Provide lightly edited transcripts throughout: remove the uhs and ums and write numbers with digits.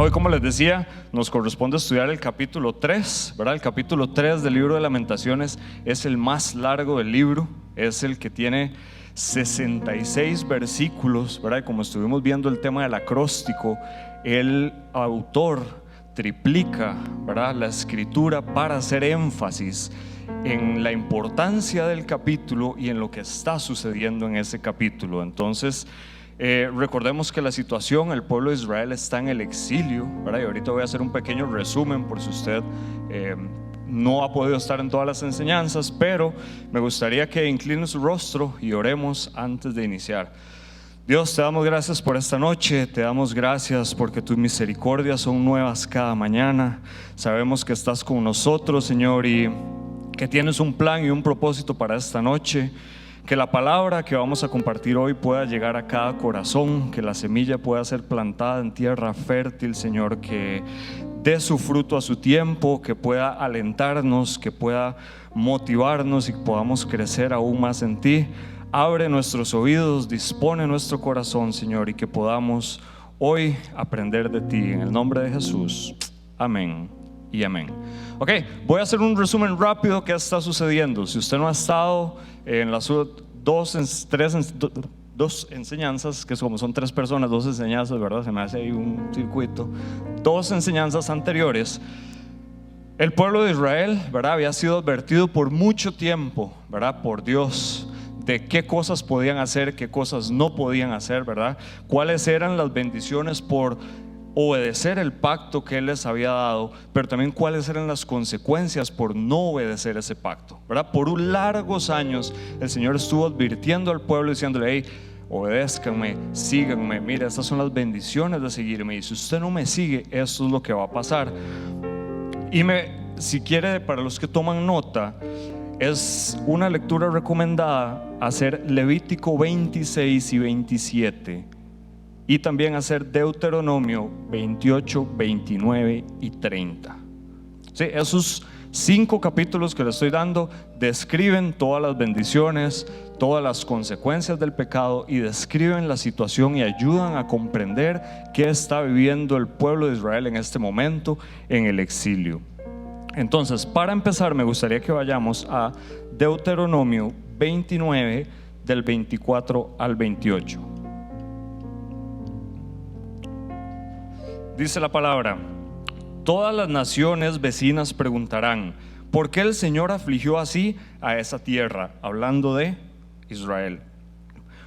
Hoy, como les decía, nos corresponde estudiar el capítulo 3, ¿verdad? El capítulo 3 del libro de Lamentaciones es el más largo del libro, es el que tiene 66 versículos, ¿verdad? Y como estuvimos viendo el tema del acróstico, el autor triplica, ¿verdad?, la escritura para hacer énfasis en la importancia del capítulo y en lo que está sucediendo en ese capítulo. Entonces, recordemos que la situación, el pueblo de Israel está en el exilio, ¿verdad? Y ahorita voy a hacer un pequeño resumen por si usted no ha podido estar en todas las enseñanzas, pero me gustaría que incline su rostro y oremos antes de iniciar. Dios, te damos gracias por esta noche, te damos gracias porque tus misericordias son nuevas cada mañana. Sabemos que estás con nosotros, Señor, y que tienes un plan y un propósito para esta noche. Que la palabra que vamos a compartir hoy pueda llegar a cada corazón, que la semilla pueda ser plantada en tierra fértil, Señor, que dé su fruto a su tiempo, que pueda alentarnos, que pueda motivarnos y que podamos crecer aún más en ti. Abre nuestros oídos, dispone nuestro corazón, Señor, y que podamos hoy aprender de ti. En el nombre de Jesús, amén y amén. Ok, voy a hacer un resumen rápido que está sucediendo. Si usted no ha estado en las dos enseñanzas, que como son tres personas, dos enseñanzas, ¿verdad? Se me hace ahí un circuito. Dos enseñanzas anteriores. El pueblo de Israel, ¿verdad?, había sido advertido por mucho tiempo, ¿verdad?, por Dios, de qué cosas podían hacer, qué cosas no podían hacer, ¿verdad? Cuáles eran las bendiciones por obedecer el pacto que Él les había dado, pero también cuáles eran las consecuencias por no obedecer ese pacto, ¿verdad? Por largos años el Señor estuvo advirtiendo al pueblo, diciéndole: hey, obedézcanme, síganme, mira, estas son las bendiciones de seguirme, y si usted no me sigue, esto es lo que va a pasar. Y si quiere, para los que toman nota, es una lectura recomendada hacer Levítico 26 y 27 y también hacer Deuteronomio 28, 29 y 30. Sí, esos 5 capítulos que le estoy dando describen todas las bendiciones, todas las consecuencias del pecado, y describen la situación y ayudan a comprender qué está viviendo el pueblo de Israel en este momento en el exilio. Entonces, para empezar, me gustaría que vayamos a Deuteronomio 29 del 24 al 28. Dice la palabra: todas las naciones vecinas preguntarán: ¿por qué el Señor afligió así a esa tierra? Hablando de Israel.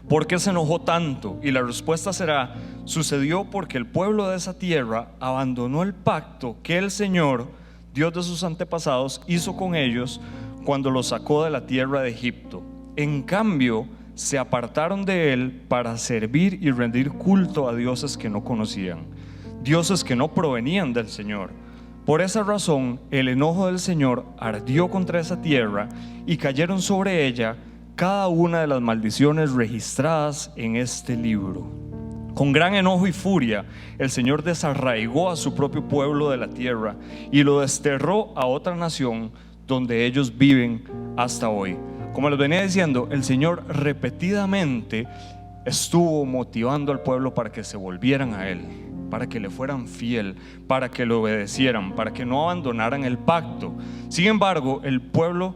¿Por qué se enojó tanto? Y la respuesta será: sucedió porque el pueblo de esa tierra abandonó el pacto que el Señor, Dios de sus antepasados, hizo con ellos cuando los sacó de la tierra de Egipto. En cambio, se apartaron de Él para servir y rendir culto a dioses que no conocían, dioses que no provenían del Señor. Por esa razón, el enojo del Señor ardió contra esa tierra y cayeron sobre ella cada una de las maldiciones registradas en este libro. Con gran enojo y furia, el Señor desarraigó a su propio pueblo de la tierra y lo desterró a otra nación donde ellos viven hasta hoy. Como les venía diciendo, el Señor repetidamente estuvo motivando al pueblo para que se volvieran a Él, para que le fueran fiel, para que lo obedecieran, para que no abandonaran el pacto. Sin embargo, el pueblo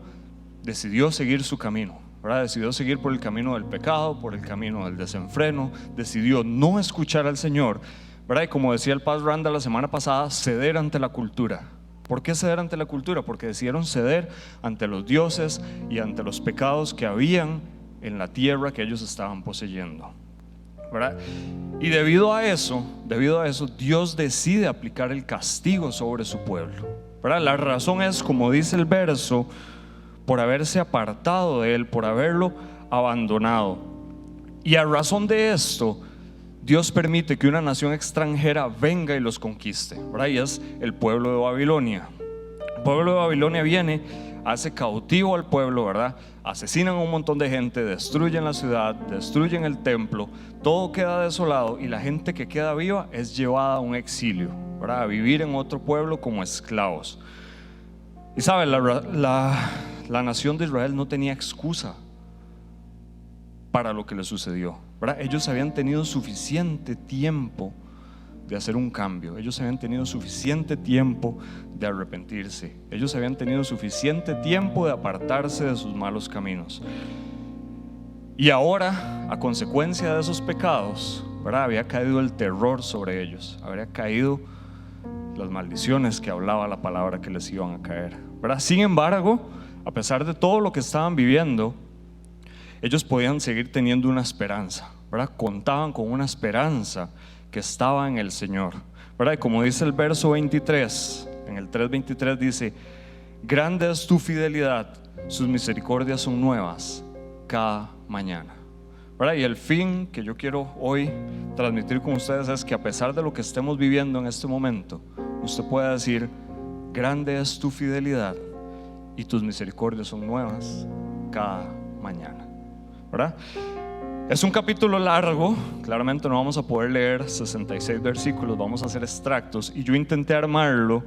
decidió seguir su camino, ¿verdad? Decidió seguir por el camino del pecado, por el camino del desenfreno, decidió no escuchar al Señor, ¿verdad? Y como decía el Pastor Randa la semana pasada, ceder ante la cultura. ¿Por qué ceder ante la cultura? Porque decidieron ceder ante los dioses y ante los pecados que habían en la tierra que ellos estaban poseyendo, ¿verdad? Y debido a eso, Dios decide aplicar el castigo sobre su pueblo, ¿verdad? La razón es, como dice el verso, por haberse apartado de Él, por haberlo abandonado. Y a razón de esto, Dios permite que una nación extranjera venga y los conquiste, ¿verdad? Y es el pueblo de Babilonia. El pueblo de Babilonia viene, hace cautivo al pueblo, ¿verdad? Asesinan a un montón de gente, destruyen la ciudad, destruyen el templo, todo queda desolado y la gente que queda viva es llevada a un exilio, ¿verdad? A vivir en otro pueblo como esclavos. Y saben, la nación de Israel no tenía excusa para lo que le sucedió, ¿verdad? Ellos habían tenido suficiente tiempo de hacer un cambio. Ellos habían tenido suficiente tiempo de arrepentirse. Ellos habían tenido suficiente tiempo de apartarse de sus malos caminos. Y ahora, a consecuencia de esos pecados, ¿verdad?, había caído el terror sobre ellos. Había caído las maldiciones que hablaba la palabra que les iban a caer, ¿verdad? Sin embargo, a pesar de todo lo que estaban viviendo, ellos podían seguir teniendo una esperanza, ¿verdad? Contaban con una esperanza que estaba en el Señor, ¿verdad? Y como dice el verso 23, en el 3:23 dice: grande es tu fidelidad, sus misericordias son nuevas cada mañana, ¿verdad? Y el fin que yo quiero hoy transmitir con ustedes es que a pesar de lo que estemos viviendo en este momento, usted pueda decir: grande es tu fidelidad y tus misericordias son nuevas cada mañana, ¿verdad? Es un capítulo largo, claramente no vamos a poder leer 66 versículos, vamos a hacer extractos, y yo intenté armarlo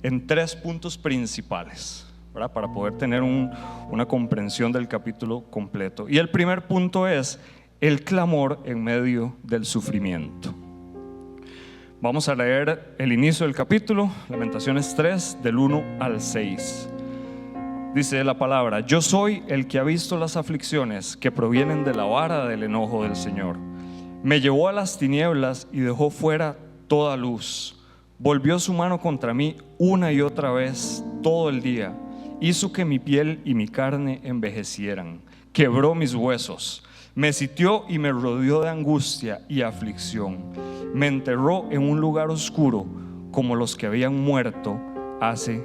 en 3 puntos principales, ¿verdad?, para poder tener una comprensión del capítulo completo. Y el primer punto es el clamor en medio del sufrimiento. Vamos a leer el inicio del capítulo, Lamentaciones 3, del 1 al 6. Dice la palabra: yo soy el que ha visto las aflicciones que provienen de la vara del enojo del Señor. Me llevó a las tinieblas y dejó fuera toda luz. Volvió su mano contra mí una y otra vez todo el día. Hizo que mi piel y mi carne envejecieran. Quebró mis huesos. Me sitió y me rodeó de angustia y aflicción. Me enterró en un lugar oscuro como los que habían muerto hace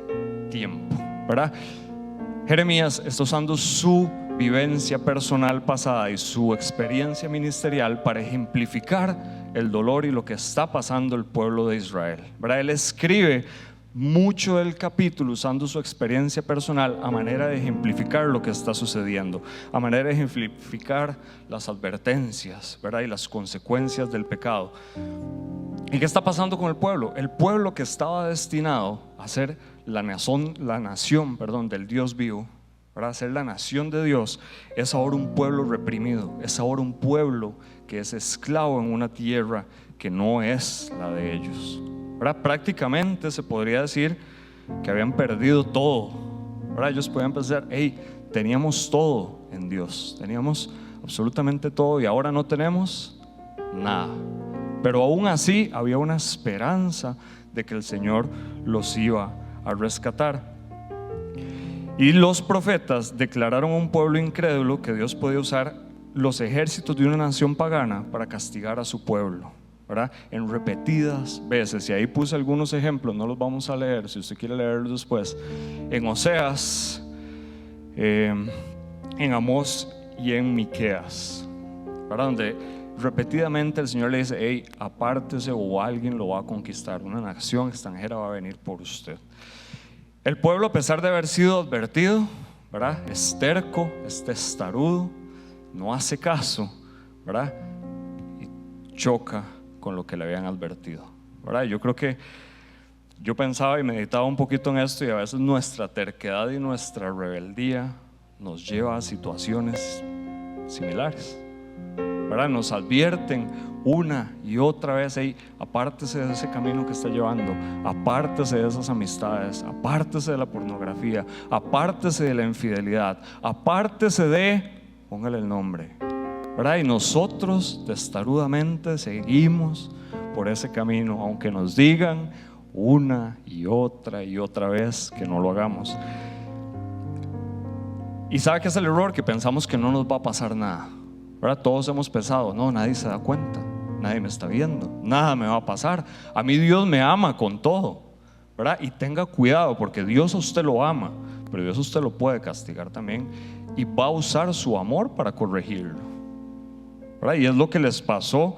tiempo, ¿verdad? Jeremías está usando su vivencia personal pasada y su experiencia ministerial para ejemplificar el dolor y lo que está pasando el pueblo de Israel, ¿verdad? Él escribe mucho del capítulo usando su experiencia personal a manera de ejemplificar lo que está sucediendo, a manera de ejemplificar las advertencias, ¿verdad?, y las consecuencias del pecado. ¿Y qué está pasando con el pueblo? El pueblo que estaba destinado a ser la nación del Dios vivo, ¿verdad?, ser la nación de Dios, es ahora un pueblo reprimido, es ahora un pueblo que es esclavo en una tierra que no es la de ellos, ¿verdad? Prácticamente se podría decir que habían perdido todo, ¿verdad? Ellos podían pensar: hey, teníamos todo en Dios, teníamos absolutamente todo, y ahora no tenemos nada. Pero aún así había una esperanza de que el Señor los iba a rescatar. Y los profetas declararon a un pueblo incrédulo que Dios podía usar los ejércitos de una nación pagana para castigar a su pueblo, ¿verdad?, en repetidas veces. Y ahí puse algunos ejemplos, no los vamos a leer, si usted quiere leerlos después, en Oseas, en Amós y en Miqueas, ¿verdad?, donde repetidamente el Señor le dice: hey, apártese o alguien lo va a conquistar, una nación extranjera va a venir por usted. El pueblo, a pesar de haber sido advertido, ¿verdad?, es terco, es testarudo, no hace caso, ¿verdad?, y choca con lo que le habían advertido, ¿verdad? Yo creo que yo pensaba y meditaba un poquito en esto, y a veces nuestra terquedad y nuestra rebeldía nos lleva a situaciones similares, ¿verdad? Nos advierten una y otra vez: hey, apártese de ese camino que está llevando, apártese de esas amistades, apártese de la pornografía, apártese de la infidelidad, apártese de, póngale el nombre, ¿verdad? Y nosotros testarudamente seguimos por ese camino, aunque nos digan una y otra vez que no lo hagamos. ¿Y sabe qué es el error? Que pensamos que no nos va a pasar nada, ¿verdad? Todos hemos pensado: no, nadie se da cuenta, nadie me está viendo, nada me va a pasar, a mí Dios me ama con todo, ¿verdad? Y tenga cuidado, porque Dios a usted lo ama, pero Dios a usted lo puede castigar también, y va a usar su amor para corregirlo, ¿verdad? Y es lo que les pasó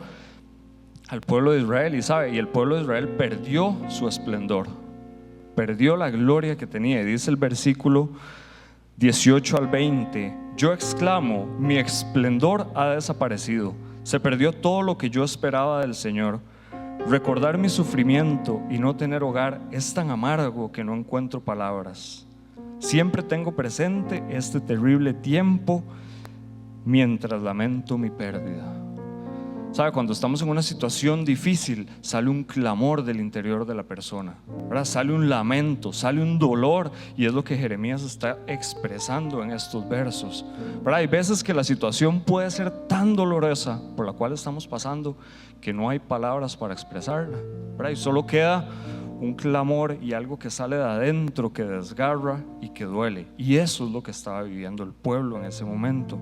al pueblo de Israel. Y sabe, y el pueblo de Israel perdió su esplendor, perdió la gloria que tenía. Y dice el versículo 18 al 20: yo exclamo, mi esplendor ha desaparecido, se perdió todo lo que yo esperaba del Señor. Recordar mi sufrimiento y no tener hogar es tan amargo que no encuentro palabras. Siempre tengo presente este terrible tiempo mientras lamento mi pérdida. ¿Sabe? Cuando estamos en una situación difícil, sale un clamor del interior de la persona, ¿verdad? Sale un lamento, sale un dolor, y es lo que Jeremías está expresando en estos versos, ¿verdad? Hay veces que la situación puede ser tan dolorosa por la cual estamos pasando que no hay palabras para expresarla, ¿verdad? Y solo queda un clamor y algo que sale de adentro, que desgarra y que duele. Y eso es lo que estaba viviendo el pueblo en ese momento.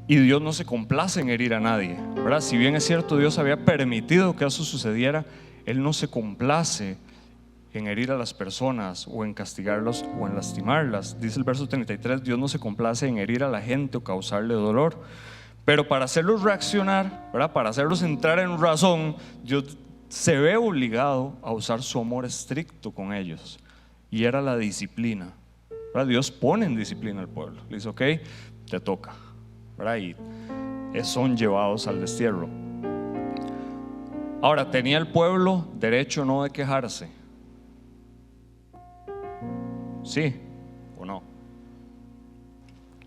Y Dios no se complace en herir a nadie, ¿verdad? Si bien es cierto, Dios había permitido que eso sucediera, Él no se complace en herir a las personas o en castigarlos o en lastimarlas. Dice el verso 33, Dios no se complace en herir a la gente o causarle dolor. Pero para hacerlos reaccionar, ¿verdad? Para hacerlos entrar en razón, Dios se ve obligado a usar su amor estricto con ellos, y era la disciplina, ¿verdad? Dios pone en disciplina al pueblo, le dice: ok, te toca, ¿verdad? Y son llevados al destierro. Ahora, ¿tenía el pueblo derecho no de quejarse? ¿Sí o no?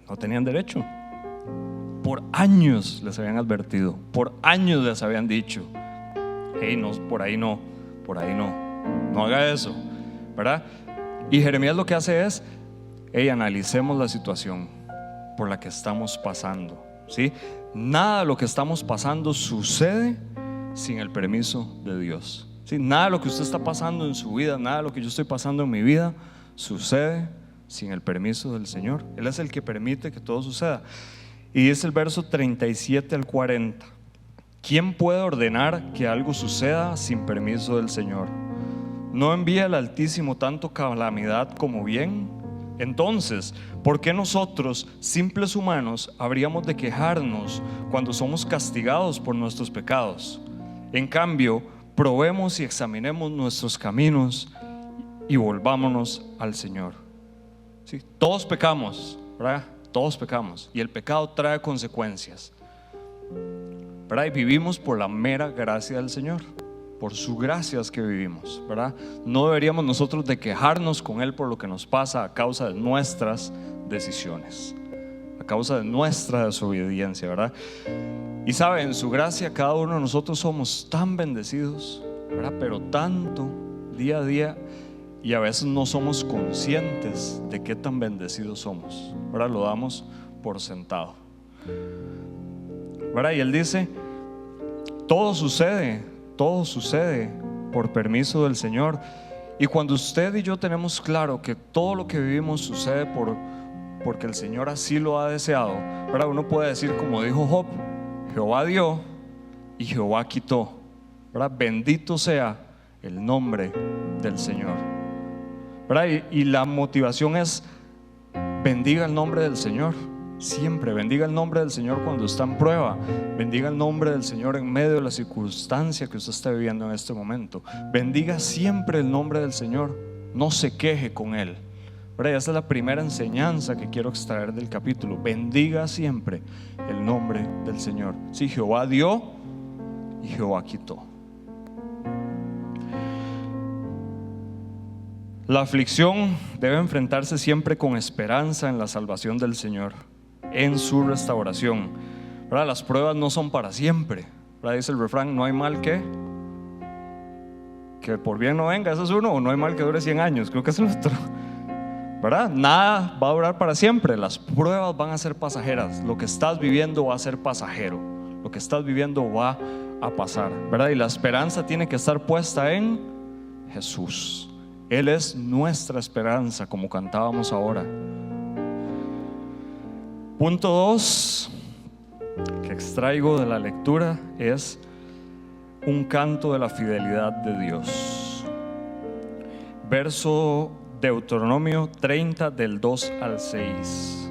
No tenían derecho. Por años les habían advertido, por años les habían dicho: hey, no, por ahí no, no haga eso, ¿verdad? Y Jeremías lo que hace es: hey, analicemos la situación por la que estamos pasando, ¿sí? Nada de lo que estamos pasando sucede sin el permiso de Dios, ¿sí? Nada de lo que usted está pasando en su vida, nada de lo que yo estoy pasando en mi vida sucede sin el permiso del Señor. Él es el que permite que todo suceda. Y dice el verso 37 al 40: ¿quién puede ordenar que algo suceda sin permiso del Señor? ¿No envía el Altísimo tanto calamidad como bien? Entonces, ¿por qué nosotros, simples humanos, habríamos de quejarnos cuando somos castigados por nuestros pecados? En cambio, probemos y examinemos nuestros caminos y volvámonos al Señor. ¿Sí? Todos pecamos, ¿verdad? Todos pecamos, y el pecado trae consecuencias, ¿verdad? Y vivimos por la mera gracia del Señor, por su gracia es que vivimos, ¿verdad? No deberíamos nosotros de quejarnos con Él por lo que nos pasa a causa de nuestras decisiones, a causa de nuestra desobediencia, ¿verdad? Y sabe, en su gracia cada uno de nosotros somos tan bendecidos, ¿verdad? Pero tanto, día a día, y a veces no somos conscientes de qué tan bendecidos somos, ¿verdad? Lo damos por sentado, ¿verdad? Y Él dice: todo sucede por permiso del Señor. Y cuando usted y yo tenemos claro que todo lo que vivimos sucede porque el Señor así lo ha deseado, ¿verdad? Uno puede decir como dijo Job: Jehová dio y Jehová quitó, ¿verdad? Bendito sea el nombre del Señor, ¿verdad? Y la motivación es: bendiga el nombre del Señor siempre, bendiga el nombre del Señor cuando está en prueba, bendiga el nombre del Señor en medio de la circunstancia que usted está viviendo en este momento. Bendiga siempre el nombre del Señor, no se queje con Él, ¿verdad? Esa es la primera enseñanza que quiero extraer del capítulo: bendiga siempre el nombre del Señor. Sí, Jehová dio y Jehová quitó. La aflicción debe enfrentarse siempre con esperanza en la salvación del Señor, en su restauración, ¿verdad? Las pruebas no son para siempre, ¿verdad? Dice el refrán: no hay mal que por bien no venga. Eso es uno. O no hay mal que dure 100 años, creo que es el otro, ¿verdad? Nada va a durar para siempre. Las pruebas van a ser pasajeras. Lo que estás viviendo va a ser pasajero. Lo que estás viviendo va a pasar, ¿verdad? Y la esperanza tiene que estar puesta en Jesús. Él es nuestra esperanza, como cantábamos ahora. Punto 2 que extraigo de la lectura es un canto de la fidelidad de Dios. Verso Deuteronomio 30 del 2 al 6.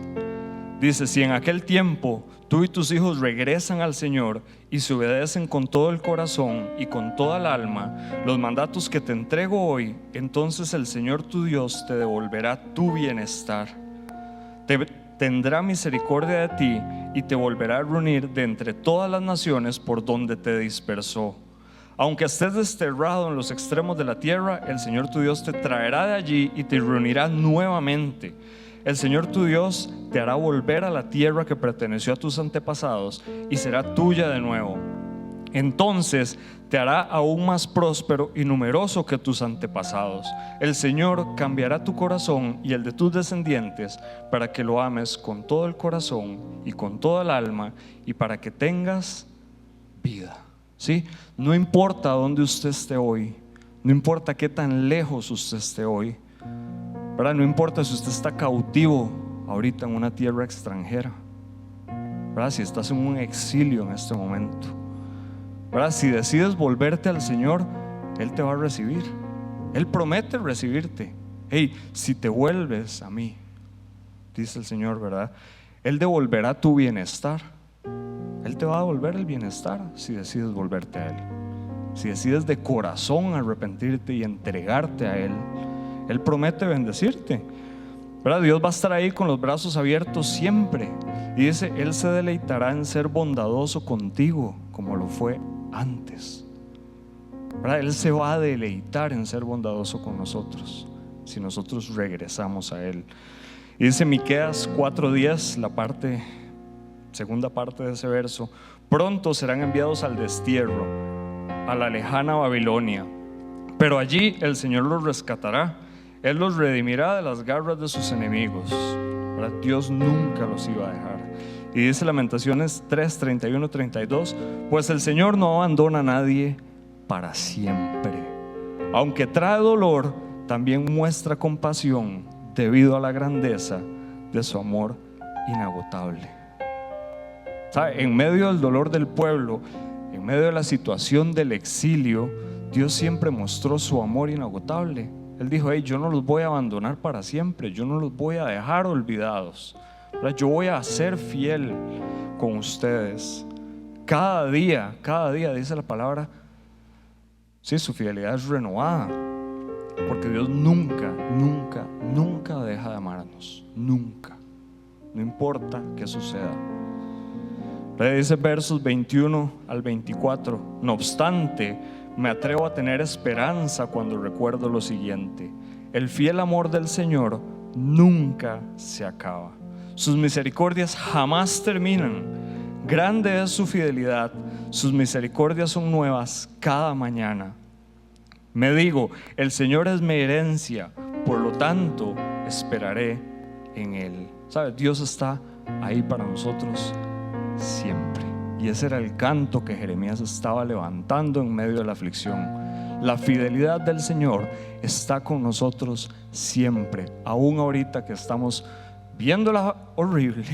Dice: si en aquel tiempo tú y tus hijos regresan al Señor y se obedecen con todo el corazón y con toda el alma los mandatos que te entrego hoy, entonces el Señor tu Dios te devolverá tu bienestar, tendrá misericordia de ti y te volverá a reunir de entre todas las naciones por donde te dispersó. Aunque estés desterrado en los extremos de la tierra, el Señor tu Dios te traerá de allí y te reunirá nuevamente. El Señor tu Dios te hará volver a la tierra que perteneció a tus antepasados y será tuya de nuevo. Entonces te hará aún más próspero y numeroso que tus antepasados. El Señor cambiará tu corazón y el de tus descendientes para que lo ames con todo el corazón y con toda el alma y para que tengas vida. ¿Sí? No importa dónde usted esté hoy, no importa qué tan lejos usted esté hoy, ¿verdad? No importa si usted está cautivo ahorita en una tierra extranjera, ¿verdad? Si estás en un exilio en este momento, ¿verdad? Si decides volverte al Señor, Él te va a recibir. Él promete recibirte. Hey, si te vuelves a mí, dice el Señor, ¿verdad? Él devolverá tu bienestar. Él te va a devolver el bienestar si decides volverte a Él. Si decides de corazón arrepentirte y entregarte a Él, Él promete bendecirte, ¿verdad? Dios va a estar ahí con los brazos abiertos siempre. Y dice, Él se deleitará en ser bondadoso contigo como lo fue antes, ¿verdad? Él se va a deleitar en ser bondadoso con nosotros si nosotros regresamos a Él. Y dice Miqueas 4:10, segunda parte de ese verso: pronto serán enviados al destierro, a la lejana Babilonia, pero allí el Señor los rescatará. Él los redimirá de las garras de sus enemigos, ¿verdad? Dios nunca los iba a dejar. Y dice Lamentaciones 3:31-32: pues el Señor no abandona a nadie para siempre. Aunque trae dolor, también muestra compasión debido a la grandeza de su amor inagotable. ¿Sabe? En medio del dolor del pueblo, en medio de la situación del exilio, Dios siempre mostró su amor inagotable. Él dijo, hey, yo no los voy a abandonar para siempre, yo no los voy a dejar olvidados, ¿verdad? Yo voy a ser fiel con ustedes. Cada día, dice la palabra, sí, su fidelidad es renovada, porque Dios nunca deja de amarnos, nunca, no importa qué suceda. Dice versos 21-24: no obstante, me atrevo a tener esperanza cuando recuerdo lo siguiente: el fiel amor del Señor nunca se acaba, sus misericordias jamás terminan, grande es su fidelidad, sus misericordias son nuevas cada mañana. Me digo, el Señor es mi herencia, por lo tanto esperaré en Él. ¿Sabe? Dios está ahí para nosotros siempre. Y ese era el canto que Jeremías estaba levantando en medio de la aflicción. La fidelidad del Señor está con nosotros siempre, aún ahorita que estamos viéndola horrible,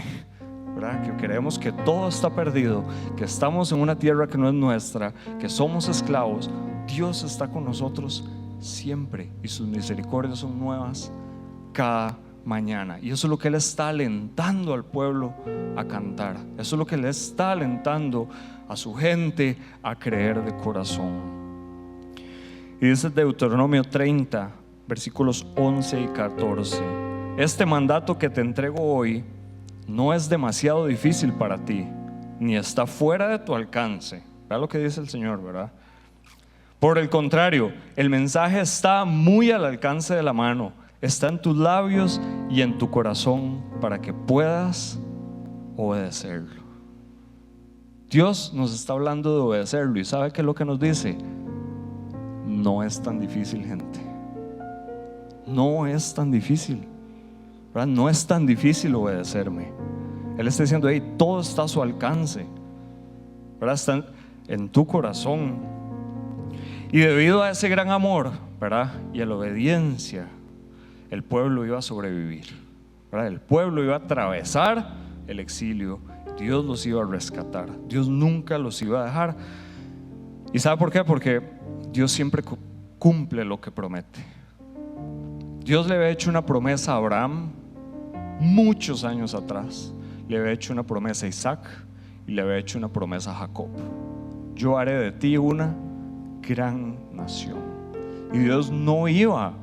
¿verdad? Que creemos que todo está perdido, que estamos en una tierra que no es nuestra, que somos esclavos. Dios está con nosotros siempre y sus misericordias son nuevas cada mañana. Y eso es lo que Él está alentando al pueblo a cantar. Eso es lo que Él está alentando a su gente a creer de corazón. Y dice Deuteronomio 30, versículos 11 y 14: este mandato que te entrego hoy no es demasiado difícil para ti, ni está fuera de tu alcance. Vea lo que dice el Señor, ¿verdad? Por el contrario, el mensaje está muy al alcance de la mano, está en tus labios y en tu corazón para que puedas obedecerlo. Dios nos está hablando de obedecerlo, y ¿sabe qué es lo que nos dice? No es tan difícil, gente. No es tan difícil, ¿verdad? No es tan difícil obedecerme. Él está diciendo, hey, todo está a su alcance, ¿verdad? Está en tu corazón. Y debido a ese gran amor, ¿verdad? Y a la obediencia, el pueblo iba a sobrevivir, ¿verdad? El pueblo iba a atravesar el exilio. Dios los iba a rescatar. Dios nunca los iba a dejar. ¿Y sabe por qué? Porque Dios siempre cumple lo que promete. Dios le había hecho una promesa a Abraham muchos años atrás. Le había hecho una promesa a Isaac y le había hecho una promesa a Jacob: yo haré de ti una gran nación. Y Dios no iba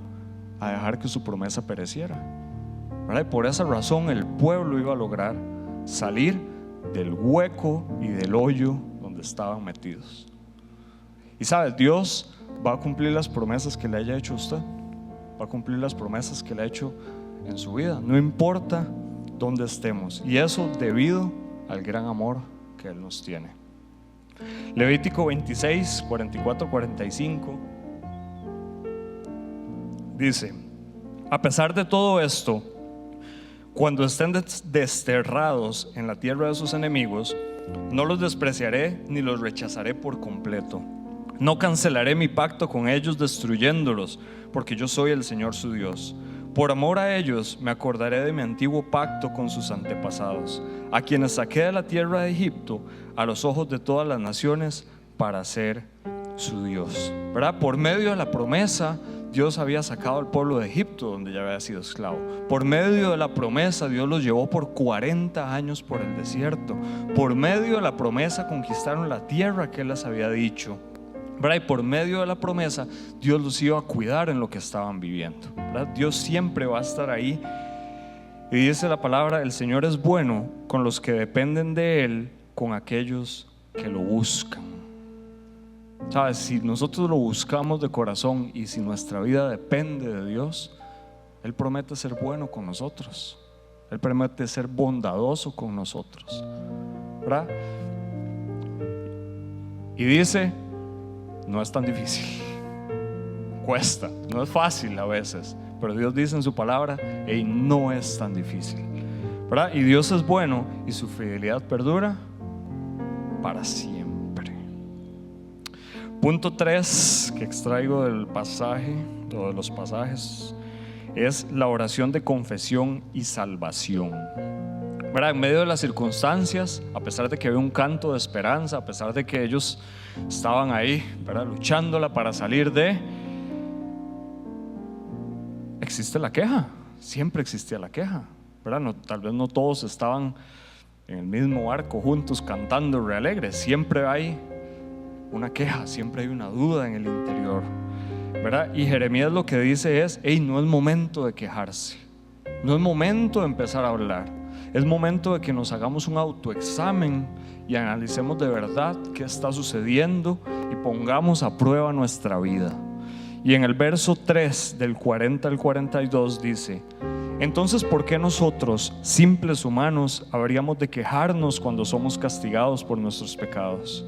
a dejar que su promesa pereciera, ¿verdad? Y por esa razón el pueblo iba a lograr salir del hueco y del hoyo donde estaban metidos. Y sabes, Dios va a cumplir las promesas que le haya hecho a usted, va a cumplir las promesas que le ha hecho en su vida, no importa dónde estemos, y eso debido al gran amor que Él nos tiene. Levítico 26, 44, 45 dice: a pesar de todo esto, cuando estén desterrados en la tierra de sus enemigos, no los despreciaré ni los rechazaré por completo. No cancelaré mi pacto con ellos destruyéndolos, porque yo soy el Señor su Dios. Por amor a ellos me acordaré de mi antiguo pacto con sus antepasados, a quienes saqué de la tierra de Egipto a los ojos de todas las naciones para ser su Dios. ¿Verdad? Por medio de la promesa, Dios había sacado al pueblo de Egipto, donde ya había sido esclavo. Por medio de la promesa, Dios los llevó por 40 años por el desierto. Por medio de la promesa conquistaron la tierra que Él les había dicho, ¿verdad? Y por medio de la promesa, Dios los iba a cuidar en lo que estaban viviendo, ¿verdad? Dios siempre va a estar ahí. Y dice la palabra: el Señor es bueno con los que dependen de Él, con aquellos que lo buscan. ¿Sabes? Si nosotros lo buscamos de corazón y si nuestra vida depende de Dios, Él promete ser bueno con nosotros. Él promete ser bondadoso con nosotros, ¿verdad? Y dice: no es tan difícil, cuesta, no es fácil a veces, pero Dios dice en su palabra: hey, no es tan difícil, ¿verdad? Y Dios es bueno y su fidelidad perdura para siempre. Punto 3 que extraigo del pasaje, o de los pasajes, es la oración de confesión y salvación, ¿verdad? En medio de las circunstancias, a pesar de que había un canto de esperanza, a pesar de que ellos estaban ahí, ¿verdad?, luchándola para salir de, existe la queja, siempre existía la queja, ¿verdad? No, tal vez no todos estaban en el mismo barco juntos cantando re alegres, siempre hay una queja, siempre hay una duda en el interior, ¿verdad? Y Jeremías lo que dice es: hey, no es momento de quejarse, no es momento de empezar a hablar, es momento de que nos hagamos un autoexamen y analicemos de verdad qué está sucediendo y pongamos a prueba nuestra vida. Y en el verso 3 del 40 al 42 dice: entonces, ¿por qué nosotros, simples humanos, habríamos de quejarnos cuando somos castigados por nuestros pecados?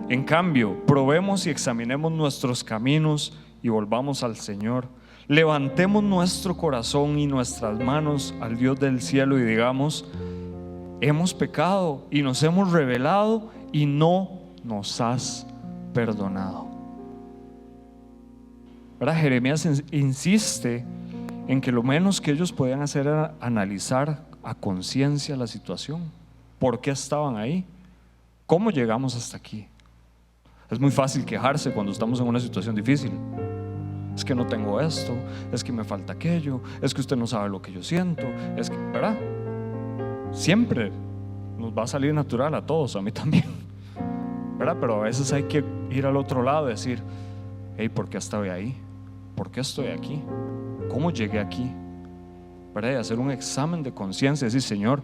En cambio, probemos y examinemos nuestros caminos y volvamos al Señor. Levantemos nuestro corazón y nuestras manos al Dios del cielo y digamos: hemos pecado y nos hemos rebelado y no nos has perdonado. ¿Verdad? Jeremías insiste en que lo menos que ellos podían hacer era analizar a conciencia la situación. ¿Por qué estaban ahí? ¿Cómo llegamos hasta aquí? Es muy fácil quejarse cuando estamos en una situación difícil. Es que no tengo esto, es que me falta aquello, es que usted no sabe lo que yo siento, es que, ¿verdad? Siempre nos va a salir natural a todos, a mí también, ¿verdad? Pero a veces hay que ir al otro lado y decir: hey, ¿por qué estoy ahí? ¿Por qué estoy aquí? ¿Cómo llegué aquí? ¿Verdad? Y hacer un examen de conciencia y decir: Señor,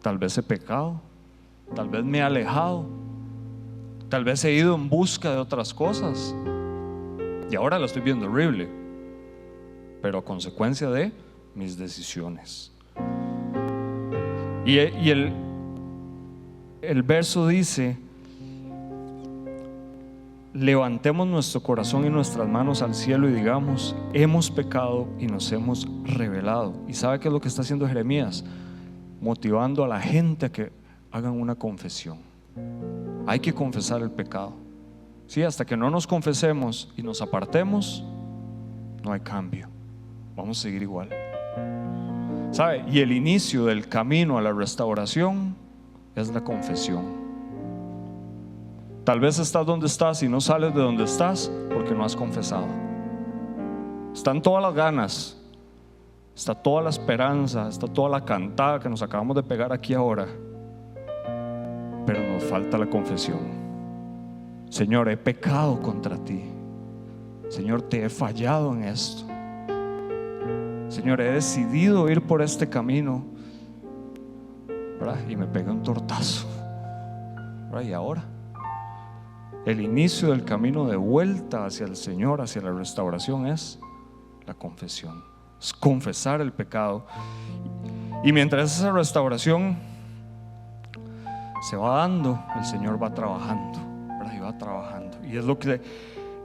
tal vez he pecado, tal vez me he alejado, tal vez he ido en busca de otras cosas y ahora lo estoy viendo horrible, pero a consecuencia de mis decisiones. Y el verso dice: levantemos nuestro corazón y nuestras manos al cielo y digamos: hemos pecado y nos hemos rebelado. ¿Y sabe qué es lo que está haciendo Jeremías? Motivando a la gente a que hagan una confesión. Hay que confesar el pecado. Sí, hasta que no nos confesemos y nos apartemos, no hay cambio, vamos a seguir igual, ¿sabe? Y el inicio del camino a la restauración es la confesión. Tal vez estás donde estás y no sales de donde estás porque no has confesado. Están todas las ganas, está toda la esperanza, está toda la cantada que nos acabamos de pegar aquí ahora, pero nos falta la confesión. Señor, he pecado contra ti. Señor, te he fallado en esto. Señor, he decidido ir por este camino, ¿verdad? Y me pegué un tortazo, ¿verdad? Y ahora el inicio del camino de vuelta hacia el Señor, hacia la restauración, es la confesión. es confesar el pecado. Y mientras esa restauración se va dando, el Señor va trabajando, ¿verdad? Y va trabajando. Y es lo que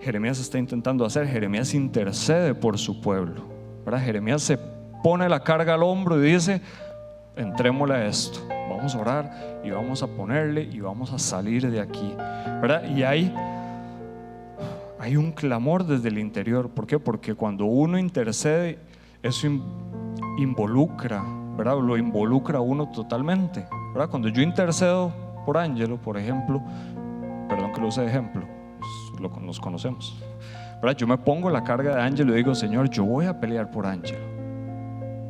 Jeremías está intentando hacer. Jeremías intercede por su pueblo, ¿verdad? Jeremías se pone la carga al hombro y dice: entrémosle a esto, vamos a orar y vamos a ponerle y vamos a salir de aquí, ¿verdad? Y hay un clamor desde el interior. ¿Por qué? Porque cuando uno intercede, eso involucra, ¿verdad? Lo involucra a uno totalmente, ¿verdad? Cuando yo intercedo por Ángelo, por ejemplo, perdón que lo use de ejemplo, nos conocemos, ¿verdad? Yo me pongo la carga de Ángelo y digo: Señor, yo voy a pelear por Ángelo,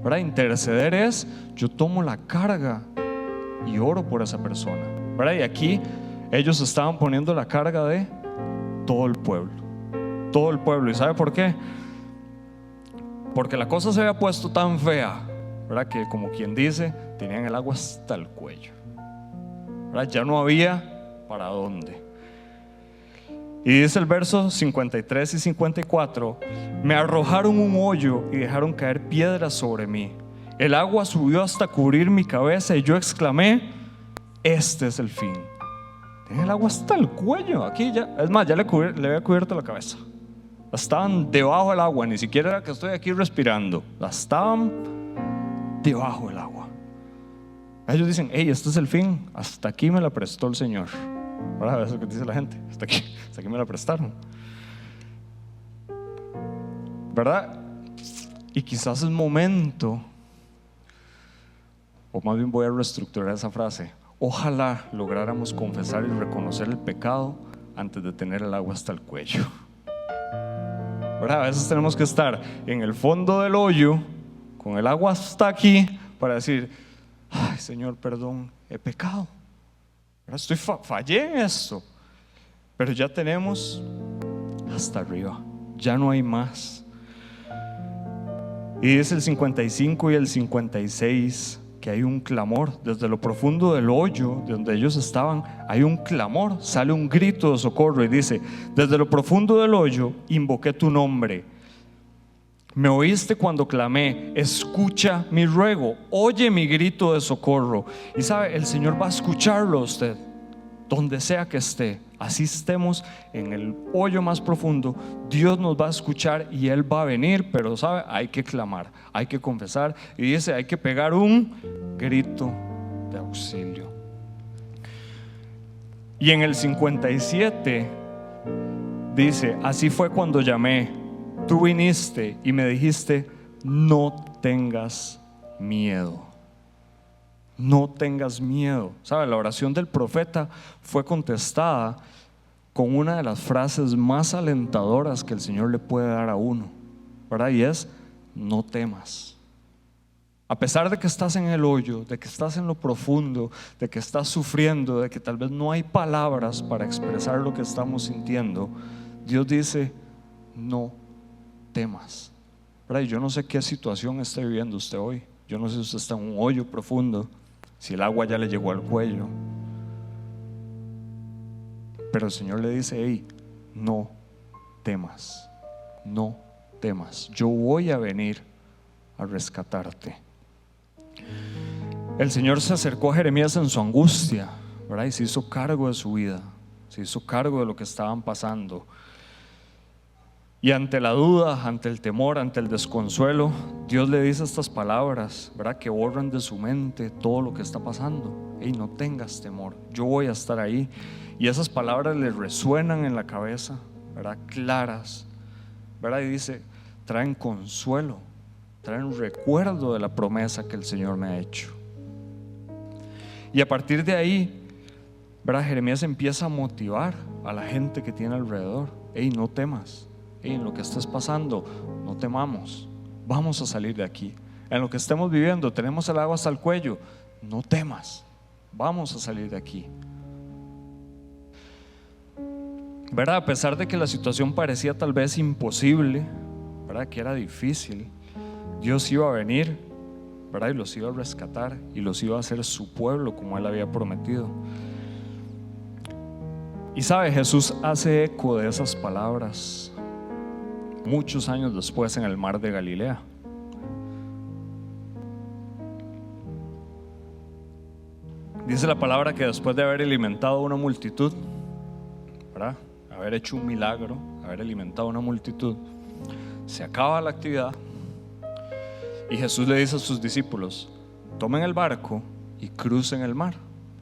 ¿verdad? Interceder es, yo tomo la carga y oro por esa persona, ¿verdad? Y aquí ellos estaban poniendo la carga de todo el pueblo. Todo el pueblo. ¿Y sabe por qué? Porque la cosa se había puesto tan fea, ¿verdad? Que, como quien dice, tenían el agua hasta el cuello, ¿verdad? Ya no había para dónde. Y dice el verso 53 y 54: me arrojaron un hoyo y dejaron caer piedras sobre mí. El agua subió hasta cubrir mi cabeza y yo exclamé: este es el fin. Tiene el agua hasta el cuello. Aquí ya, es más, ya le había cubierto la cabeza. Estaban debajo del agua. Ni siquiera era que estoy aquí respirando. Estaban debajo del agua. Ellos dicen: hey, este es el fin. Hasta aquí me la prestó el Señor. Ahora, eso es lo que dice la gente: hasta aquí me la prestaron, ¿verdad? Y quizás es momento, o más bien voy a reestructurar esa frase: ojalá lográramos confesar y reconocer el pecado antes de tener el agua hasta el cuello, ¿verdad? A veces tenemos que estar en el fondo del hoyo con el agua hasta aquí para decir: ay, Señor, perdón, he pecado, fallé en esto, pero ya tenemos hasta arriba, ya no hay más. Y dice el 55 y el 56 que hay un clamor desde lo profundo del hoyo de donde ellos estaban. Hay un clamor, sale un grito de socorro y dice: desde lo profundo del hoyo invoqué tu nombre. Me oíste cuando clamé, escucha mi ruego, oye mi grito de socorro. Y sabe, el Señor va a escucharlo a usted, donde sea que esté. Así estemos en el hoyo más profundo, Dios nos va a escuchar y Él va a venir. Pero sabe, hay que clamar, hay que confesar. Y dice, hay que pegar un grito de auxilio. Y en el 57 dice: así fue cuando llamé, tú viniste y me dijiste: no tengas miedo. No tengas miedo. ¿Sabe? La oración del profeta fue contestada con una de las frases más alentadoras que el Señor le puede dar a uno, ¿verdad? Y es: no temas. A pesar de que estás en el hoyo, de que estás en lo profundo, de que estás sufriendo, de que tal vez no hay palabras para expresar lo que estamos sintiendo, Dios dice: no temas, ¿verdad? Y yo no sé qué situación está viviendo usted hoy. Yo no sé si usted está en un hoyo profundo, si el agua ya le llegó al cuello, pero el Señor le dice: hey, no temas, no temas, yo voy a venir a rescatarte. El Señor se acercó a Jeremías en su angustia, ¿verdad? Y se hizo cargo de su vida, se hizo cargo de lo que estaban pasando. Y ante la duda, ante el temor, ante el desconsuelo, Dios le dice estas palabras, ¿verdad? Que borran de su mente todo lo que está pasando. Hey, no tengas temor, yo voy a estar ahí. Y esas palabras le resuenan en la cabeza, ¿verdad? Claras, ¿verdad? Y dice: traen consuelo, traen recuerdo de la promesa que el Señor me ha hecho. Y a partir de ahí, ¿verdad? Jeremías empieza a motivar a la gente que tiene alrededor: hey, no temas. En lo que estés pasando, no temamos, vamos a salir de aquí. En lo que estemos viviendo, tenemos el agua hasta el cuello, no temas, vamos a salir de aquí. ¿Verdad? A pesar de que la situación parecía tal vez imposible, ¿verdad? Que era difícil, Dios iba a venir, ¿verdad? Y los iba a rescatar y los iba a hacer su pueblo como Él había prometido. Y sabe, Jesús hace eco de esas palabras muchos años después en el mar de Galilea. Dice la palabra que después de haber alimentado a una multitud, ¿verdad? Haber hecho un milagro, haber alimentado a una multitud, se acaba la actividad y Jesús le dice a sus discípulos: tomen el barco y crucen el mar,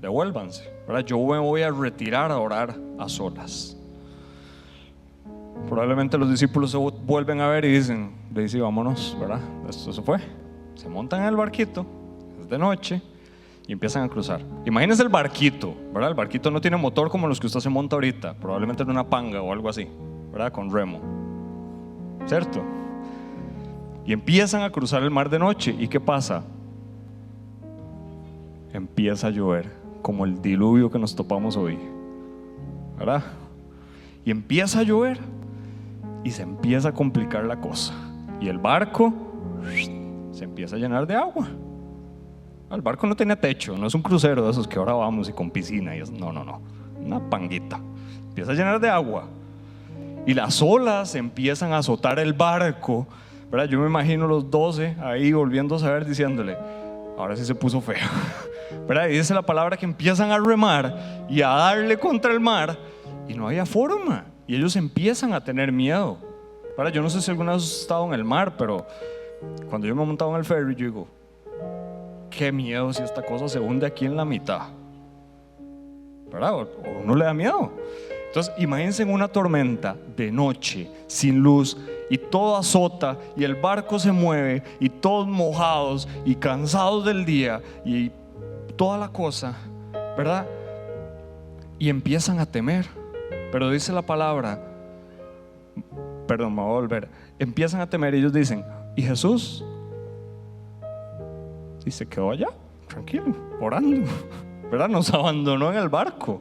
devuélvanse, ¿verdad? Yo me voy a retirar a orar a solas. Probablemente los discípulos se vuelven a ver y dicen: le dice, vámonos, ¿verdad? Esto se fue. Se montan en el barquito, es de noche, y empiezan a cruzar. Imagínense el barquito, ¿verdad? El barquito no tiene motor como los que usted se monta ahorita, probablemente en una panga o algo así, ¿verdad? Con remo, ¿cierto? Y empiezan a cruzar el mar de noche. ¿Y qué pasa? Empieza a llover, como el diluvio que nos topamos hoy, ¿verdad? Y empieza a llover y se empieza a complicar la cosa, y el barco se empieza a llenar de agua. El barco no tenía techo, no es un crucero de esos que ahora vamos y con piscina y eso. No, una panguita. Empieza a llenar de agua y las olas empiezan a azotar el barco, ¿verdad? Yo me imagino los 12 ahí volviendo a saber, diciéndole: ahora sí se puso feo, ¿verdad? Y dice la palabra que empiezan a remar y a darle contra el mar y no había forma, y ellos empiezan a tener miedo, ¿verdad? Yo no sé si alguna vez has estado en el mar, pero cuando yo me he montado en el ferry, yo digo: qué miedo si esta cosa se hunde aquí en la mitad, ¿verdad? O uno le da miedo. Entonces imagínense en una tormenta de noche, sin luz, y todo azota, y el barco se mueve, y todos mojados y cansados del día, y toda la cosa, ¿verdad? Y empiezan a temer. Pero dice la palabra, perdón, me voy a volver. Empiezan a temer y ellos dicen: ¿y Jesús? Y se quedó allá, tranquilo, orando, ¿verdad? Nos abandonó en el barco.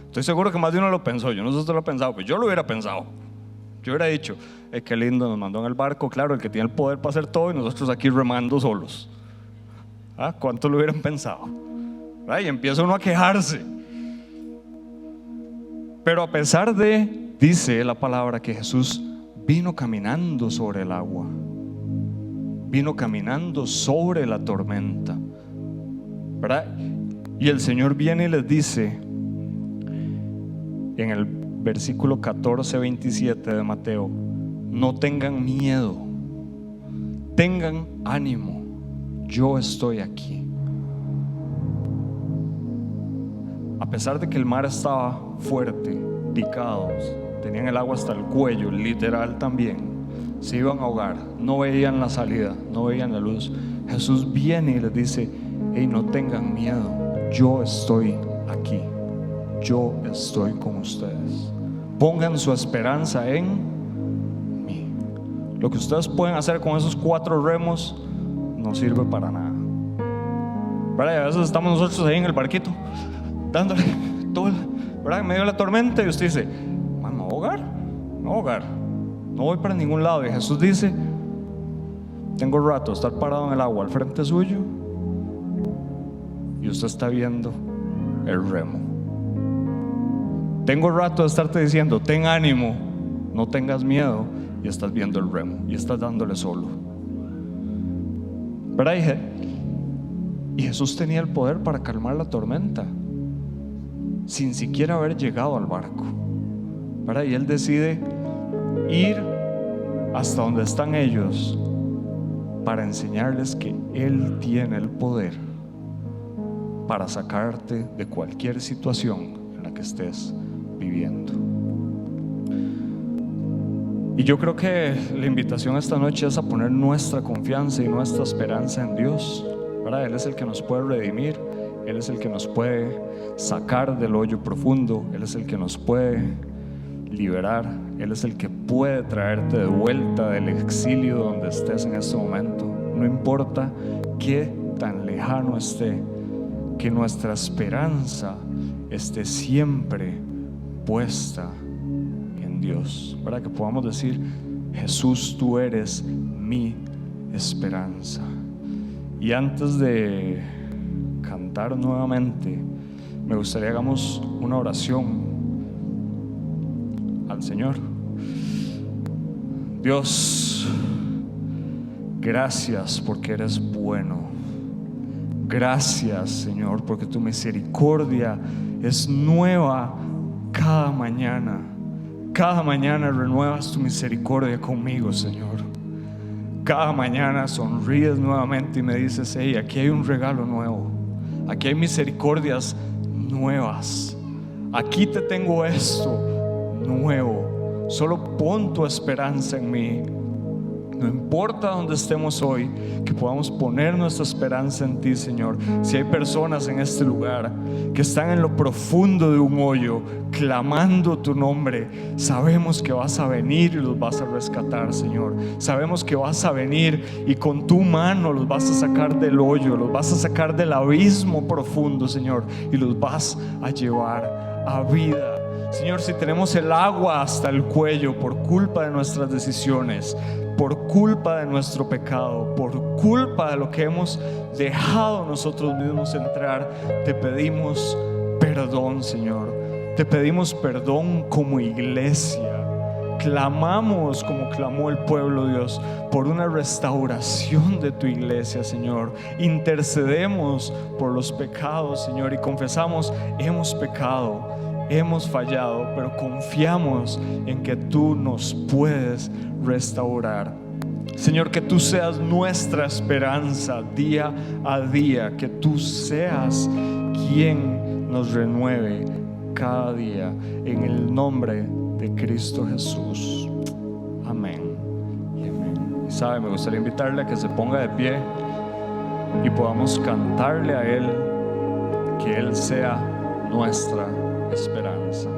Estoy seguro que más de uno lo pensó. Yo no sé si usted lo ha pensado, pues yo lo hubiera pensado. Yo hubiera dicho: qué lindo, nos mandó en el barco, claro, el que tiene el poder para hacer todo, y nosotros aquí remando solos. ¿Cuánto lo hubieran pensado? ¿Verdad? Y empieza uno a quejarse. Pero a pesar de, dice la palabra, que Jesús vino caminando sobre el agua, vino caminando sobre la tormenta, ¿verdad? Y el Señor viene y les dice en el versículo 14-27 de Mateo: no tengan miedo, tengan ánimo, yo estoy aquí. A pesar de que el mar estaba fuerte, picados, tenían el agua hasta el cuello, literal también, se iban a ahogar, no veían la salida, no veían la luz. Jesús viene y les dice: hey, no tengan miedo, yo estoy aquí, yo estoy con ustedes. Pongan su esperanza en mí. Lo que ustedes pueden hacer con esos 4 remos no sirve para nada, ¿verdad? Y a veces estamos nosotros ahí en el barquito dándole todo, ¿verdad? En medio de la tormenta, y usted dice: me voy a ahogar, no voy para ningún lado. Y Jesús dice: tengo rato de estar parado en el agua al frente suyo y usted está viendo el remo. Tengo rato de estarte diciendo: ten ánimo, no tengas miedo, y estás viendo el remo y estás dándole solo, ¿verdad? Y Jesús tenía el poder para calmar la tormenta sin siquiera haber llegado al barco, ¿verdad? Y Él decide ir hasta donde están ellos para enseñarles que Él tiene el poder para sacarte de cualquier situación en la que estés viviendo. Y yo creo que la invitación esta noche es a poner nuestra confianza y nuestra esperanza en Dios, ¿verdad? Él es el que nos puede redimir, Él es el que nos puede sacar del hoyo profundo, Él es el que nos puede liberar, Él es el que puede traerte de vuelta del exilio donde estés en este momento. No importa qué tan lejano esté, que nuestra esperanza esté siempre puesta en Dios, para que podamos decir: Jesús, tú eres mi esperanza. Y antes de cantar nuevamente, me gustaría que hagamos una oración al Señor. Dios, gracias porque eres bueno. Gracias, Señor, porque tu misericordia es nueva cada mañana. Cada mañana renuevas tu misericordia conmigo, Señor. Cada mañana sonríes nuevamente y me dices: hey, aquí hay un regalo nuevo, aquí hay misericordias nuevas, aquí te tengo esto nuevo. Solo pon tu esperanza en mí. No importa dónde estemos hoy, que podamos poner nuestra esperanza en ti, Señor. Si hay personas en este lugar que están en lo profundo de un hoyo, clamando tu nombre, sabemos que vas a venir y los vas a rescatar, Señor. Sabemos que vas a venir y con tu mano los vas a sacar del hoyo, los vas a sacar del abismo profundo, Señor, y los vas a llevar a vida. Señor, si tenemos el agua hasta el cuello por culpa de nuestras decisiones, por culpa de nuestro pecado, por culpa de lo que hemos dejado nosotros mismos entrar, te pedimos perdón, Señor. Te pedimos perdón como iglesia. Clamamos como clamó el pueblo, Dios, por una restauración de tu iglesia, Señor. Intercedemos por los pecados, Señor, y confesamos: hemos pecado, hemos fallado, pero confiamos en que tú nos puedes restaurar. Señor, que tú seas nuestra esperanza día a día, que tú seas quien nos renueve cada día, en el nombre de Cristo Jesús. Amén y amén. Y sabe, me gustaría invitarle a que se ponga de pie y podamos cantarle a Él, que Él sea nuestra esperanza.